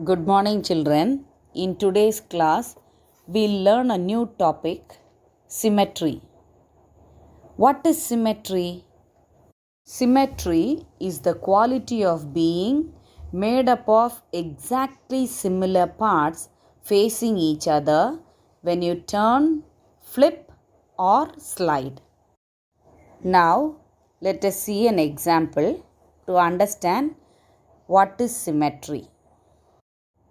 Good morning, children. In today's class, we'll learn a new topic, symmetry. What is symmetry? Symmetry is the quality of being made up of exactly similar parts facing each other when you turn, flip, or slide. Now, let us see an example to understand what is symmetry.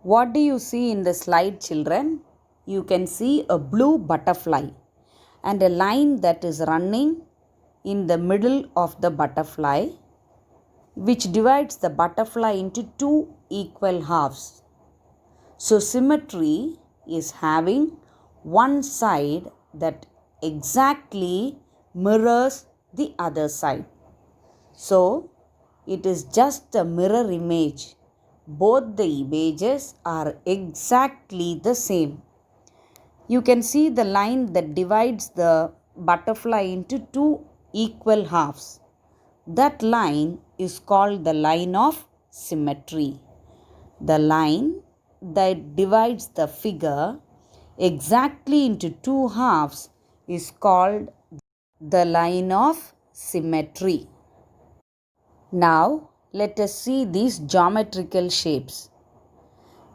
What do you see in the slide, children? You can see a blue butterfly and a line that is running in the middle of the butterfly, which divides the butterfly into two equal halves. So, symmetry is having one side that exactly mirrors the other side. So, it is just a mirror image. Both the images are exactly the same. You can see the line that divides the butterfly into two equal halves. That line is called the line of symmetry. The line that divides the figure exactly into two halves is called the line of symmetry. Now, let us see these geometrical shapes.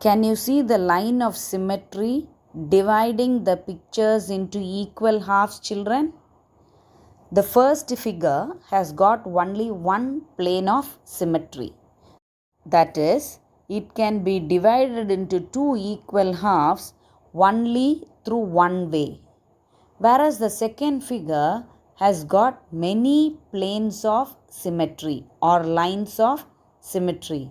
Can you see the line of symmetry dividing the pictures into equal halves, children? The first figure has got only one plane of symmetry. That is, it can be divided into two equal halves only through one way. Whereas the second figure has got many planes of symmetry or lines of symmetry.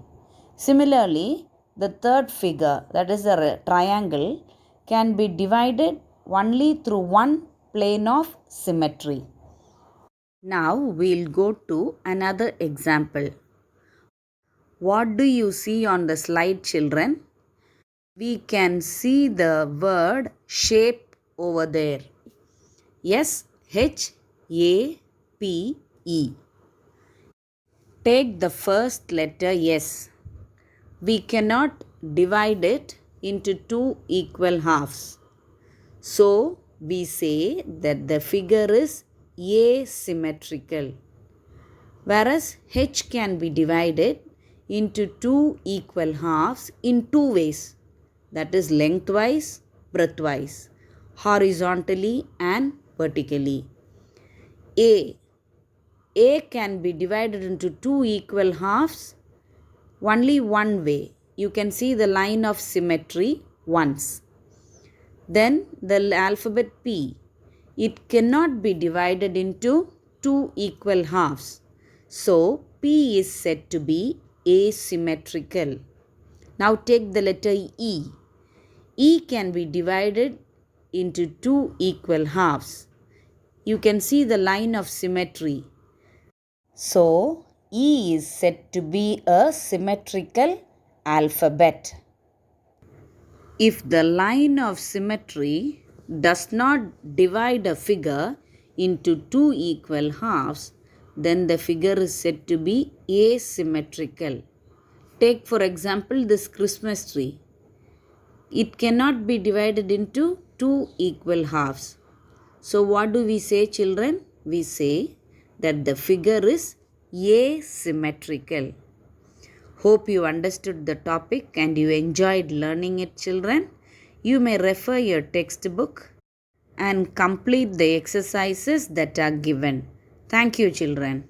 Similarly, the third figure, that is a triangle, can be divided only through one plane of symmetry. Now we'll go to another example. What do you see on the slide, children? We can see the word shape over there. S-H-A-P-E. Take the first letter S. We cannot divide it into two equal halves. So, we say that the figure is asymmetrical. Whereas H can be divided into two equal halves in two ways. That is lengthwise, breadthwise, horizontally and vertically. A can be divided into two equal halves only one way. You can see the line of symmetry once. Then the alphabet P. It cannot be divided into two equal halves. So, P is said to be asymmetrical. Now take the letter E. E can be divided into two equal halves. You can see the line of symmetry. So, E is said to be a symmetrical alphabet. If the line of symmetry does not divide a figure into two equal halves, then the figure is said to be asymmetrical. Take for example this Christmas tree. It cannot be divided into two equal halves. So what do we say, children? We say that the figure is asymmetrical. Hope you understood the topic and you enjoyed learning it, children. You may refer your textbook and complete the exercises that are given. Thank you, children.